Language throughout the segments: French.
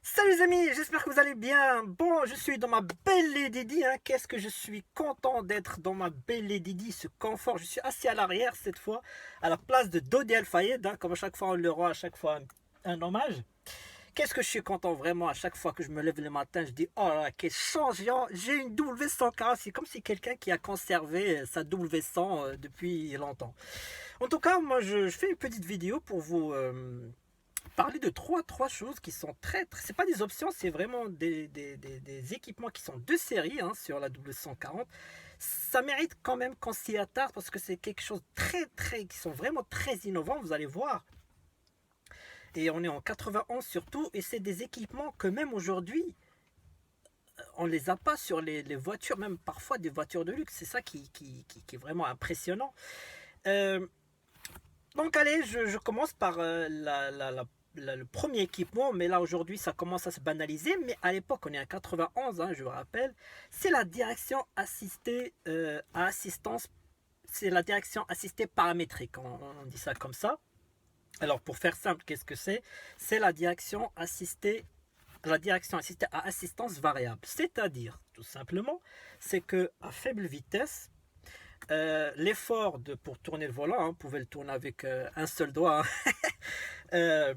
Salut les amis, j'espère que vous allez bien. Bon, je suis dans ma belle Lady Di, hein. Qu'est-ce que je suis content d'être dans ma belle Lady Di, ce confort. Je suis assis à l'arrière cette fois, à la place de Dodi El Fayed, hein, comme à chaque fois on le rend à chaque fois un hommage. Qu'est-ce que je suis content vraiment à chaque fois que je me lève le matin, je dis oh là là, quel changeant. J'ai une W140, c'est comme si quelqu'un qui a conservé sa W100 depuis longtemps. En tout cas, moi je fais une petite vidéo pour vous parler de trois choses qui sont c'est pas des options, c'est vraiment des équipements qui sont de série, hein, sur la W140. Ça mérite quand même qu'on s'y attarde parce que c'est quelque chose qui sont vraiment très innovants, vous allez voir. Et on est en 91 surtout, et c'est des équipements que même aujourd'hui, on les a pas sur les voitures, même parfois des voitures de luxe. C'est ça qui est vraiment impressionnant. Euh, Donc allez, je commence par le premier équipement, mais là aujourd'hui ça commence à se banaliser, mais à l'époque on est à 91, hein, je vous rappelle, c'est la direction assistée à assistance, c'est la direction assistée paramétrique, on dit ça comme ça. Alors pour faire simple, qu'est-ce que c'est? C'est la direction assistée à assistance variable, c'est-à-dire tout simplement, c'est que à faible vitesse, l'effort pour tourner le volant, hein, vous pouvez le tourner avec un seul doigt, hein. euh,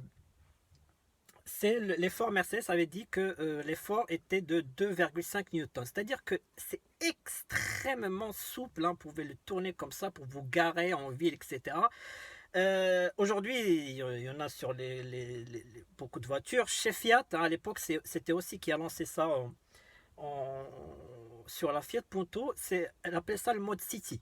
c'est l'effort Mercedes avait dit que l'effort était de 2,5 newtons. C'est-à-dire que c'est extrêmement souple, hein, vous pouvez le tourner comme ça pour vous garer en ville, etc. Aujourd'hui, il y en a sur beaucoup de voitures. Chez Fiat, hein, à l'époque, c'était aussi qui a lancé ça en- sur la Fiat Punto. Elle appelle ça le mode City.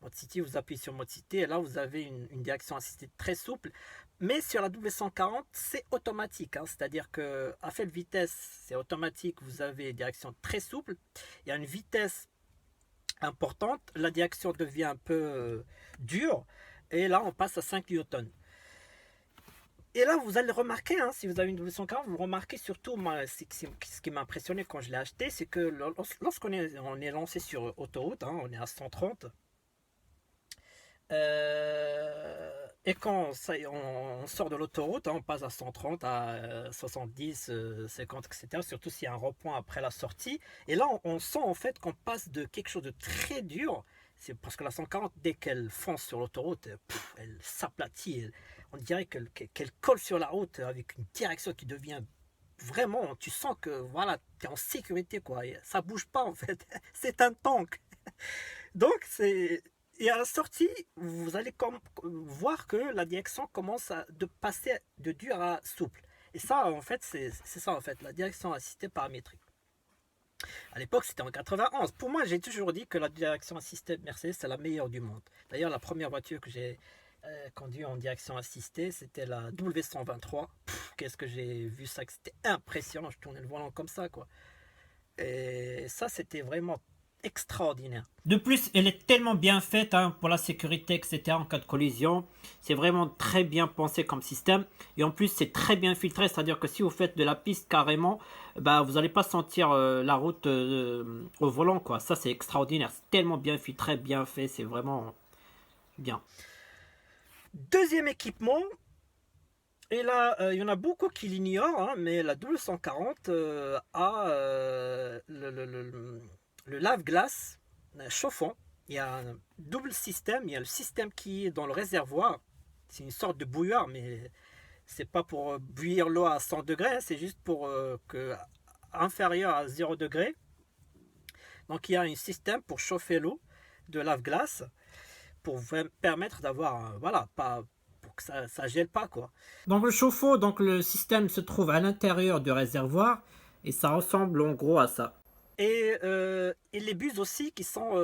Mode City, vous appuyez sur Mode City et là vous avez une direction assistée très souple. Mais sur la W140, c'est automatique, hein, c'est-à-dire que à faible vitesse, c'est automatique, vous avez une direction très souple. Il y a une vitesse importante, la direction devient un peu dure et là on passe à 5 newtons. Et là, vous allez remarquer, hein, si vous avez une W140, vous remarquez surtout, moi, ce qui m'a impressionné quand je l'ai acheté, c'est que lorsqu'on est lancé sur autoroute, hein, on est à 130. Et quand on sort de l'autoroute, hein, on passe à 130, à 70, 50, etc. Surtout s'il y a un repoint après la sortie. Et là, on sent en fait qu'on passe de quelque chose de très dur. C'est parce que la 140, dès qu'elle fonce sur l'autoroute, elle s'aplatit. On dirait qu'elle colle sur la route avec une direction qui devient vraiment. Tu sens que voilà, tu es en sécurité, quoi. Et ça bouge pas en fait. C'est un tank. Donc, et à la sortie, vous allez voir que la direction commence de passer de dur à souple. Et ça, en fait, c'est ça, en fait, la direction assistée paramétrique. À l'époque, c'était en 91. Pour moi, j'ai toujours dit que la direction assistée Mercedes, c'est la meilleure du monde. D'ailleurs, la première voiture que j'ai conduite en direction assistée, c'était la W123. Qu'est-ce que j'ai vu ça, que c'était impressionnant. Je tournais le volant comme ça, quoi. Et ça, c'était vraiment extraordinaire. De plus, elle est tellement bien faite, hein, pour la sécurité, etc. en cas de collision. C'est vraiment très bien pensé comme système. Et en plus, c'est très bien filtré. C'est-à-dire que si vous faites de la piste carrément, bah, vous n'allez pas sentir la route au volant, quoi. Ça, c'est extraordinaire. C'est tellement bien filtré, bien fait. C'est vraiment bien. Deuxième équipement, et là, il y en a beaucoup qui l'ignorent, hein, mais la 240 a le lave-glace chauffant. Il y a un double système. Il y a le système qui est dans le réservoir. C'est une sorte de bouilloire, mais c'est pas pour bouillir l'eau à 100 degrés, hein, c'est juste pour que inférieur à 0 degré. Donc il y a un système pour chauffer l'eau de lave-glace pour permettre d'avoir, voilà, pas pour que ça gèle pas, quoi. Donc le chauffe-eau, donc le système se trouve à l'intérieur du réservoir. Et ça ressemble en gros à ça. Et les buses aussi qui sont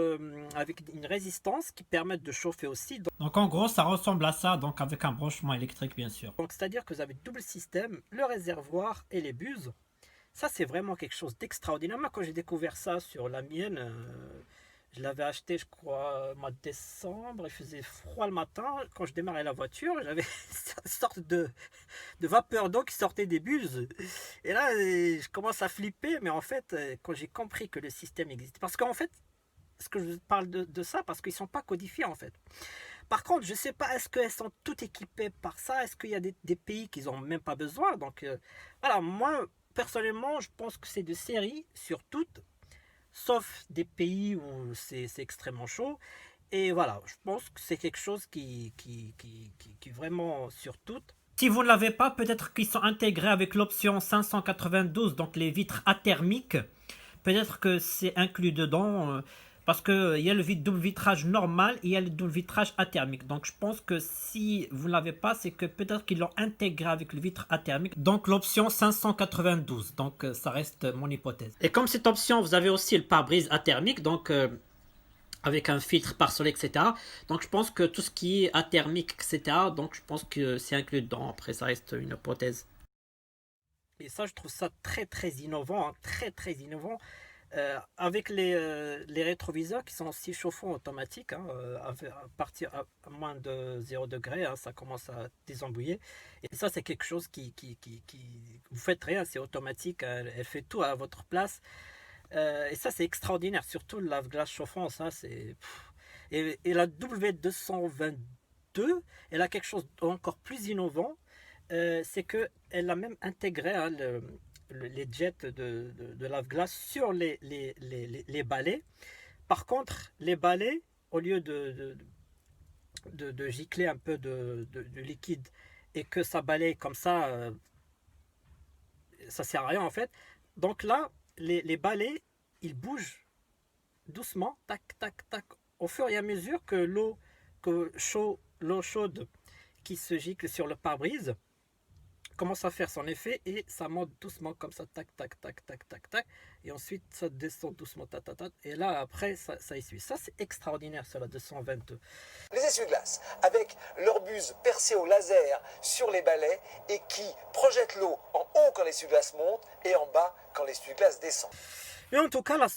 avec une résistance qui permettent de chauffer aussi. Donc en gros, ça ressemble à ça, donc avec un branchement électrique, bien sûr. Donc c'est-à-dire que vous avez double système, le réservoir et les buses. Ça c'est vraiment quelque chose d'extraordinaire. Moi quand j'ai découvert ça sur la mienne, je l'avais acheté je crois au mois de décembre, il faisait froid le matin. Quand je démarrais la voiture, j'avais une sorte de vapeur d'eau qui sortait des buses. Et là je commence à flipper, mais en fait quand j'ai compris que le système existait, parce qu'en fait ce que je vous parle de ça parce qu'ils ne sont pas codifiés en fait. Par contre, je ne sais pas, est-ce qu'elles sont toutes équipées par ça? Est-ce qu'il y a des pays qui n'ont même pas besoin? Donc voilà, moi, personnellement, je pense que c'est de série sur toutes, sauf des pays où c'est extrêmement chaud. Et voilà, je pense que c'est quelque chose qui vraiment sur toutes. Si vous ne l'avez pas, peut-être qu'ils sont intégrés avec l'option 592, donc les vitres athermiques. Peut-être que c'est inclus dedans, parce qu'il y a le double vitrage normal et il y a le double vitrage athermique. Donc je pense que si vous ne l'avez pas, c'est que peut-être qu'ils l'ont intégré avec le vitre athermique. Donc l'option 592, donc ça reste mon hypothèse. Et comme cette option, vous avez aussi le pare-brise athermique, donc avec un filtre pare-soleil, etc. Donc je pense que tout ce qui est athermique, etc., donc je pense que c'est inclus dedans. Après, ça reste une hypothèse. Et ça, je trouve ça très très innovant, hein, très très innovant. Avec les rétroviseurs qui sont aussi chauffants automatiques, hein, à partir à moins de 0 degré, hein, ça commence à désembouiller. Et ça, c'est quelque chose vous faites rien, c'est automatique, elle fait tout à votre place. Et ça, c'est extraordinaire, surtout le lave-glace chauffant, ça, c'est. Et la W222, elle a quelque chose d'encore plus innovant, c'est qu'elle a même intégré, hein, les jets de lave-glace sur les balais. Par contre, les balais, au lieu de gicler un peu de liquide et que ça balaye comme ça sert à rien en fait. Donc là, les balais, ils bougent doucement, tac, tac, tac, au fur et à mesure que l'eau chaude qui se gicle sur le pare-brise commence à faire son effet et ça monte doucement comme ça, tac, tac, tac, tac, tac, tac, et ensuite ça descend doucement, tac, tac, tac, et là après ça essuie. Ça c'est extraordinaire sur la 222. Les essuie-glaces avec leur buse percée au laser sur les balais et qui projettent l'eau en haut quand l'essuie-glace monte et en bas quand l'essuie-glace descend. Mais en tout cas, la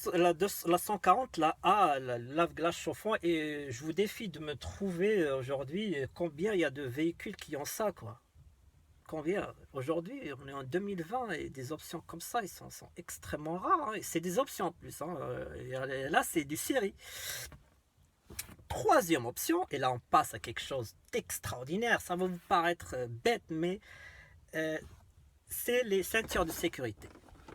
140 là, a la lave-glace chauffant et je vous défie de me trouver aujourd'hui combien il y a de véhicules qui ont ça, quoi. Combien aujourd'hui, on est en 2020 et des options comme ça, ils sont extrêmement rares, hein. C'est des options en plus, hein. Et là, c'est du série. Troisième option, et là on passe à quelque chose d'extraordinaire. Ça va vous paraître bête, mais c'est les ceintures de sécurité.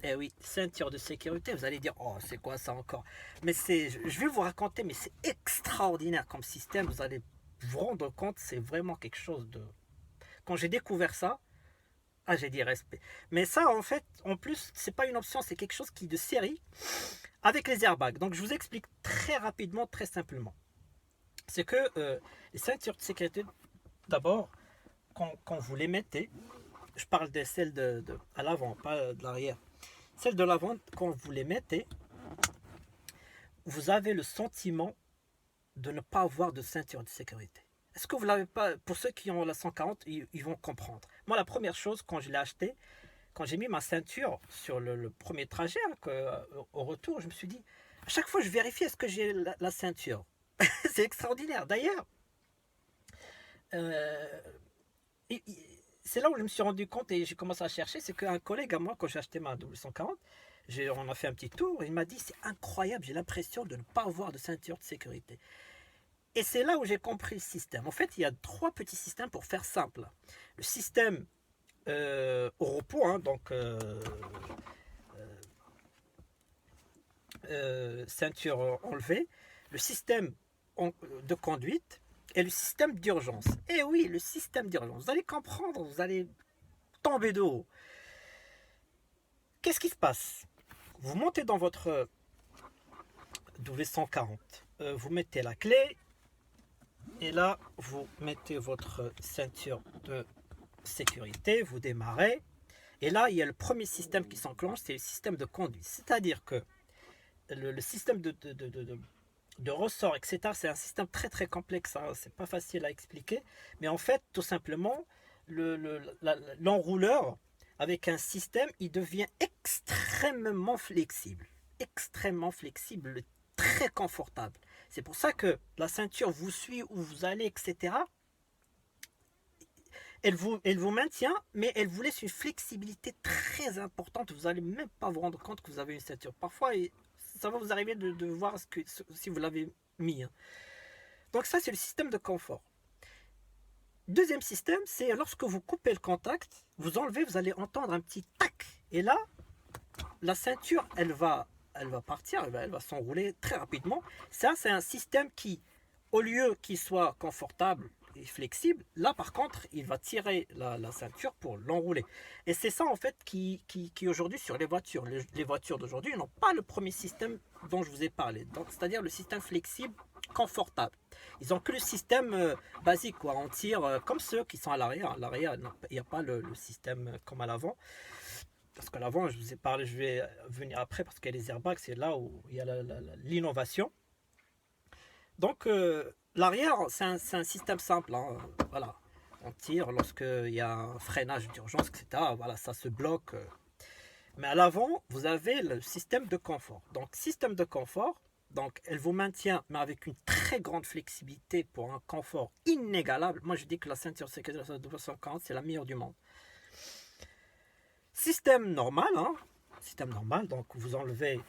Eh oui, ceinture de sécurité, vous allez dire, oh, c'est quoi ça encore? Mais je vais vous raconter, mais c'est extraordinaire comme système. Vous allez vous rendre compte, c'est vraiment quelque chose de. Quand j'ai découvert ça, ah, j'ai dit respect. Mais ça, en fait, en plus, c'est pas une option, c'est quelque chose qui est de série avec les airbags. Donc, je vous explique très rapidement, très simplement. C'est que les ceintures de sécurité, d'abord, quand vous les mettez, je parle de celles à l'avant, pas de l'arrière. Celles de l'avant, quand vous les mettez, vous avez le sentiment de ne pas avoir de ceinture de sécurité. Est-ce que vous l'avez pas? Pour ceux qui ont la 140, ils vont comprendre. Moi, la première chose, quand je l'ai acheté, quand j'ai mis ma ceinture sur le premier trajet, hein, au retour, je me suis dit, à chaque fois, je vérifie est-ce que j'ai la ceinture. C'est extraordinaire. D'ailleurs, c'est là où je me suis rendu compte et j'ai commencé à chercher, c'est qu'un collègue à moi, quand j'ai acheté ma W140, on a fait un petit tour, il m'a dit, c'est incroyable, j'ai l'impression de ne pas avoir de ceinture de sécurité. Et c'est là où j'ai compris le système. En fait, il y a 3 petits systèmes pour faire simple. Le système au repos, hein, donc ceinture enlevée, le système de conduite et le système d'urgence. Et oui, le système d'urgence. Vous allez comprendre, vous allez tomber de haut. Qu'est-ce qui se passe? Vous montez dans votre W140, vous mettez la clé, et là, vous mettez votre ceinture de sécurité, vous démarrez. Et là, il y a le premier système qui s'enclenche, c'est le système de conduite. C'est-à-dire que le système de ressort, etc., c'est un système très très complexe. Hein, c'est pas facile à expliquer. Mais en fait, tout simplement, l'enrouleur, avec un système, il devient extrêmement flexible. Extrêmement flexible, très confortable. C'est pour ça que la ceinture vous suit où vous allez, etc. Elle vous maintient, mais elle vous laisse une flexibilité très importante. Vous n'allez même pas vous rendre compte que vous avez une ceinture. Parfois, ça va vous arriver de voir si vous l'avez mis. Hein. Donc ça, c'est le système de confort. Deuxième système, c'est lorsque vous coupez le contact, vous enlevez, vous allez entendre un petit tac. Et là, la ceinture, elle va partir, elle va s'enrouler très rapidement. Ça, c'est un système qui, au lieu qu'il soit confortable et flexible, là par contre, il va tirer la ceinture pour l'enrouler. Et c'est ça en fait qui aujourd'hui sur les voitures. Les voitures d'aujourd'hui n'ont pas le premier système dont je vous ai parlé, c'est-à-dire le système flexible, confortable. Ils n'ont que le système basique, quoi. On tire comme ceux qui sont à l'arrière. À l'arrière, il n'y a pas le système comme à l'avant. Parce qu'à l'avant, je vous ai parlé, je vais venir après parce qu'il y a les airbags, c'est là où il y a l'innovation. Donc, l'arrière, c'est un système simple. Hein. Voilà. On tire lorsqu'il y a un freinage d'urgence, etc. Voilà, ça se bloque. Mais à l'avant, vous avez le système de confort. Donc, système de confort, donc elle vous maintient, mais avec une très grande flexibilité pour un confort inégalable. Moi, je dis que la ceinture sécurité 240, c'est la meilleure du monde. Système normal, hein. Système normal, donc vous enlevez,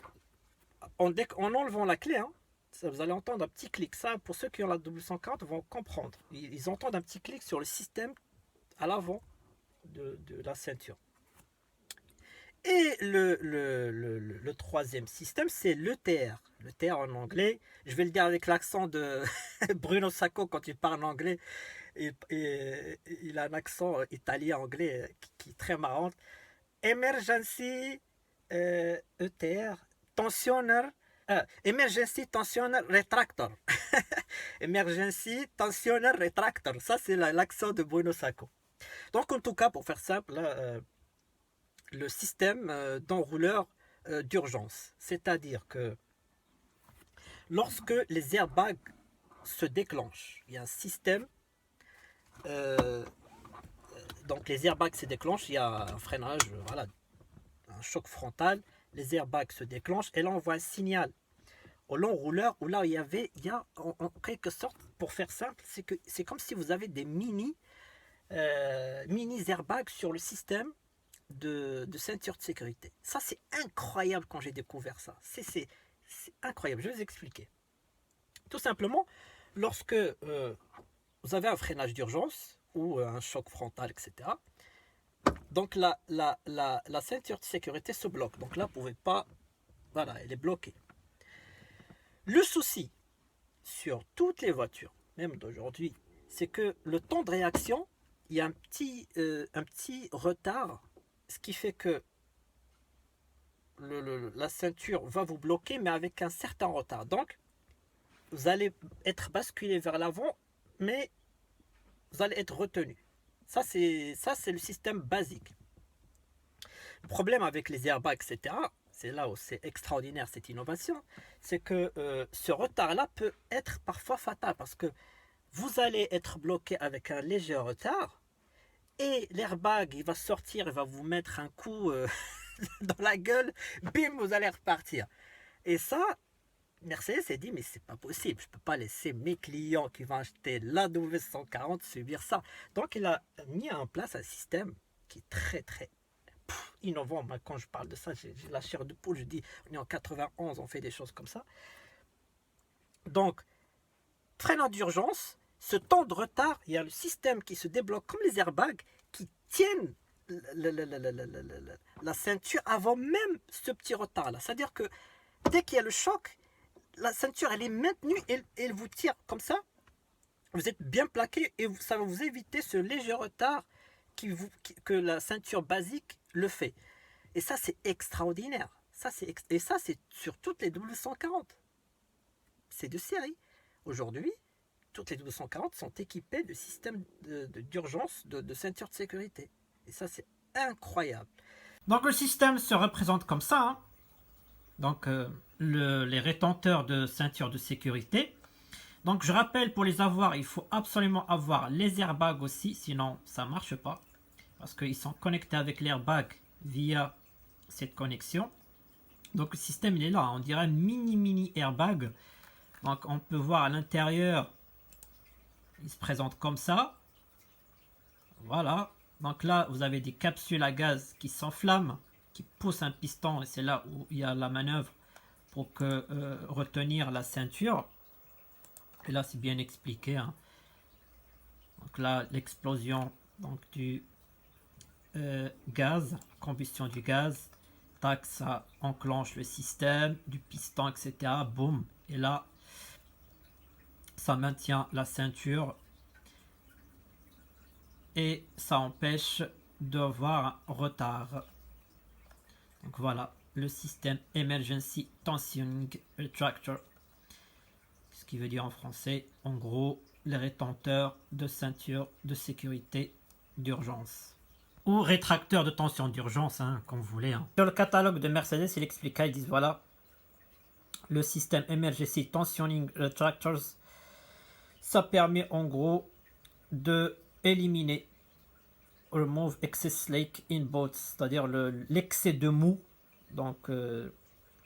en enlevant la clé, hein, ça, vous allez entendre un petit clic. Ça, pour ceux qui ont la 240 vont comprendre. Ils entendent un petit clic sur le système à l'avant de la ceinture. Et le troisième système, c'est l'ETR. L'ETR en anglais, je vais le dire avec l'accent de Bruno Sacco quand il parle anglais. Et il a un accent italien-anglais qui est très marrant. Emergency ETR Tensioner. Emergency Tensioner Retractor. Emergency Tensioner Retractor. Ça, c'est l'accent de Bruno Sacco. Donc, en tout cas, pour faire simple, le système d'enrouleur d'urgence. C'est-à-dire que lorsque les airbags se déclenchent, il y a un système, donc les airbags se déclenchent, il y a un freinage, voilà, un choc frontal, les airbags se déclenchent et là on voit un signal au l'enrouleur où là il y a en quelque sorte, pour faire simple, c'est comme si vous avez des mini airbags sur le système de ceinture de sécurité. Ça, c'est incroyable quand j'ai découvert ça. C'est incroyable. Je vais vous expliquer. Tout simplement, lorsque vous avez un freinage d'urgence ou un choc frontal, etc., donc la ceinture de sécurité se bloque. Donc là, vous ne pouvez pas... Voilà, elle est bloquée. Le souci sur toutes les voitures, même d'aujourd'hui, c'est que le temps de réaction, il y a un petit retard, ce qui fait que la ceinture va vous bloquer, mais avec un certain retard. Donc, vous allez être basculé vers l'avant, mais vous allez être retenu. Ça, c'est le système basique. Le problème avec les airbags, etc., c'est là où c'est extraordinaire cette innovation, c'est que ce retard-là peut être parfois fatal, parce que vous allez être bloqué avec un léger retard, et l'airbag, il va sortir, il va vous mettre un coup dans la gueule, bim, vous allez repartir. Et ça, Mercedes s'est dit, mais c'est pas possible, je peux pas laisser mes clients qui vont acheter la W140 subir ça. Donc il a mis en place un système qui est très très innovant. Moi, quand je parle de ça, j'ai la chair de poule, je dis, on est en 91, on fait des choses comme ça. Donc, freinage d'urgence, ce temps de retard, il y a le système qui se débloque comme les airbags qui tiennent la ceinture avant même ce petit retard là. C'est-à-dire que dès qu'il y a le choc, la ceinture elle est maintenue et elle vous tire comme ça. Vous êtes bien plaqué et ça va vous éviter ce léger retard que la ceinture basique le fait. Et ça c'est extraordinaire. Et ça c'est sur toutes les W140. C'est de série. Aujourd'hui, toutes les 240 sont équipées de systèmes d'urgence de ceinture de sécurité. Et ça, c'est incroyable. Donc le système se représente comme ça. Hein. Donc les rétenteurs de ceinture de sécurité. Donc je rappelle, pour les avoir, il faut absolument avoir les airbags aussi, sinon ça ne marche pas. Parce qu'ils sont connectés avec l'airbag via cette connexion. Donc le système il est là, on dirait un mini airbag. Donc on peut voir à l'intérieur, il se présente comme ça. Voilà. Donc là, vous avez des capsules à gaz qui s'enflamment, qui poussent un piston, et c'est là où il y a la manœuvre pour retenir la ceinture. Et là, c'est bien expliqué. Hein. Donc là, l'explosion du gaz, combustion du gaz, tac, ça enclenche le système du piston, etc. Boum. Et là, ça maintient la ceinture et ça empêche d'avoir un retard. Donc voilà, le système Emergency Tensioning Retractor. Ce qui veut dire en français, en gros, les rétenteurs de ceinture de sécurité d'urgence. Ou rétracteur de tension d'urgence, hein, comme vous voulez. Hein. Sur le catalogue de Mercedes, il explique, ils disent voilà, le système Emergency Tensioning Retractors, ça permet en gros de éliminer remove excess slack in boats, c'est-à-dire l'excès de mou, donc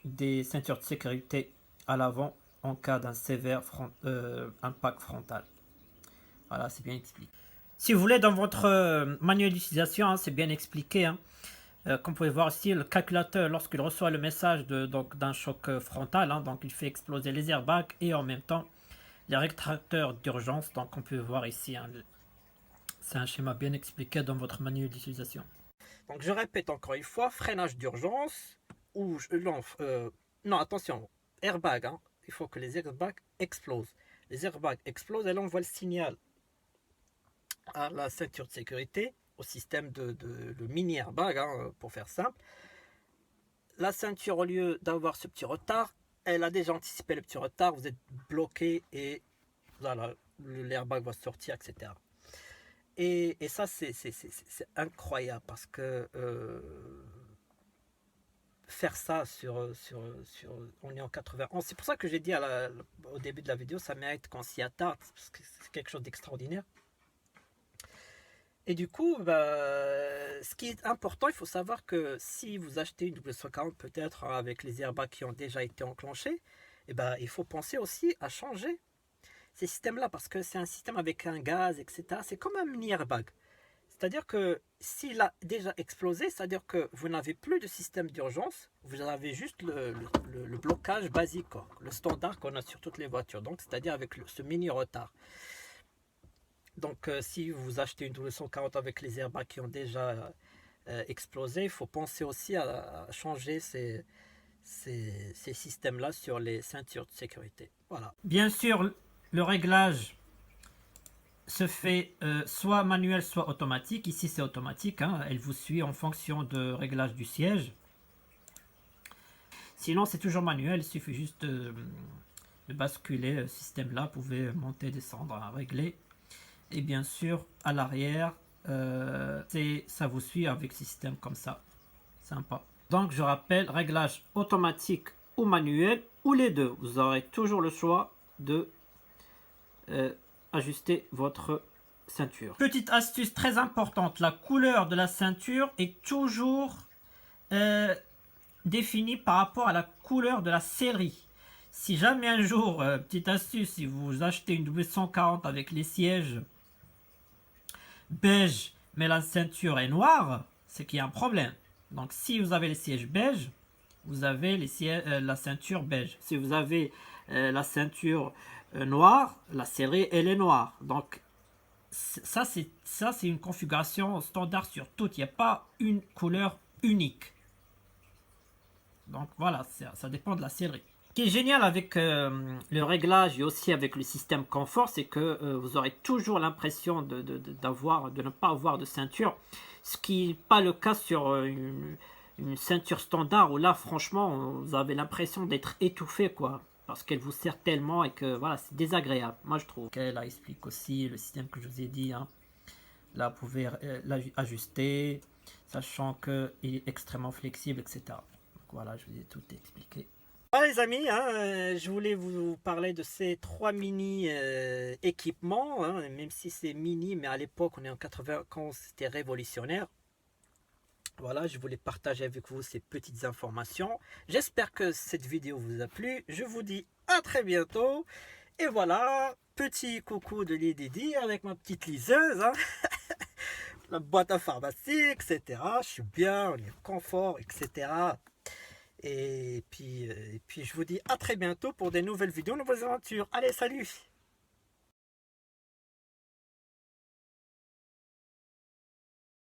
des ceintures de sécurité à l'avant en cas d'un sévère impact frontal. Voilà, c'est bien expliqué. Si vous voulez, dans votre manuel d'utilisation, hein, c'est bien expliqué. Hein. Comme vous pouvez voir ici, le calculateur, lorsqu'il reçoit le message d'un choc frontal, hein, donc il fait exploser les airbags et en même temps les rétracteurs d'urgence. Donc on peut voir ici, hein, c'est un schéma bien expliqué dans votre manuel d'utilisation. Donc je répète encore une fois, freinage d'urgence, ou non, attention, airbag, hein, il faut que les airbags explosent. Les airbags explosent et là on voit le signal à la ceinture de sécurité, au système le mini airbag, hein, pour faire simple. La ceinture, au lieu d'avoir ce petit retard, elle a déjà anticipé le petit retard, vous êtes bloqué et voilà, l'airbag va sortir, etc. Et ça, c'est incroyable parce que faire ça on est en 91, c'est pour ça que j'ai dit au début de la vidéo, ça mérite qu'on s'y attarde, parce que c'est quelque chose d'extraordinaire. Et du coup, ce qui est important, il faut savoir que si vous achetez une W140 peut-être avec les airbags qui ont déjà été enclenchés, il faut penser aussi à changer ces systèmes-là parce que c'est un système avec un gaz, etc. C'est comme un mini airbag. C'est-à-dire que s'il a déjà explosé, c'est-à-dire que vous n'avez plus de système d'urgence, vous avez juste le blocage basique, quoi, le standard qu'on a sur toutes les voitures. Donc, c'est-à-dire avec ce mini retard. Donc si vous achetez une W140 avec les airbags qui ont déjà explosé, il faut penser aussi à changer ces systèmes-là sur les ceintures de sécurité. Voilà. Bien sûr, le réglage se fait soit manuel, soit automatique. Ici, c'est automatique. Hein. Elle vous suit en fonction de réglage du siège. Sinon, c'est toujours manuel. Il suffit juste de basculer le système-là. Vous pouvez monter, descendre, régler. Et bien sûr, à l'arrière, ça vous suit avec système comme ça. Sympa. Donc, je rappelle, réglage automatique ou manuel, ou les deux. Vous aurez toujours le choix de ajuster votre ceinture. Petite astuce très importante, la couleur de la ceinture est toujours définie par rapport à la couleur de la sellerie. Si jamais un jour, petite astuce, si vous achetez une W140 avec les sièges beige, mais la ceinture est noire, c'est qu'il y a un problème. Donc si vous avez les sièges beige, vous avez la ceinture beige. Si vous avez la ceinture noire, la sellerie elle est noire. Donc ça c'est une configuration standard sur toutes. Il n'y a pas une couleur unique. Donc voilà, ça dépend de la sellerie. Ce qui est génial avec le réglage et aussi avec le système confort, c'est que vous aurez toujours l'impression de ne pas avoir de ceinture, ce qui n'est pas le cas sur une ceinture standard où là franchement vous avez l'impression d'être étouffé, quoi, parce qu'elle vous serre tellement et que voilà, c'est désagréable, moi je trouve. Okay, là il explique aussi le système que je vous ai dit, hein. Là vous pouvez l'ajuster, sachant qu'il est extrêmement flexible, etc. Donc voilà, je vous ai tout expliqué. Voilà les amis, hein, je voulais vous parler de ces 3 mini équipements, hein, même si c'est mini, mais à l'époque on est en 91, c'était révolutionnaire. Voilà, je voulais partager avec vous ces petites informations. J'espère que cette vidéo vous a plu. Je vous dis à très bientôt. Et voilà, petit coucou de Lady avec ma petite liseuse, hein. La boîte à pharmacie, etc. Je suis bien, on est en confort, etc. Et puis je vous dis à très bientôt pour des nouvelles vidéos, nouvelles aventures. Allez, salut!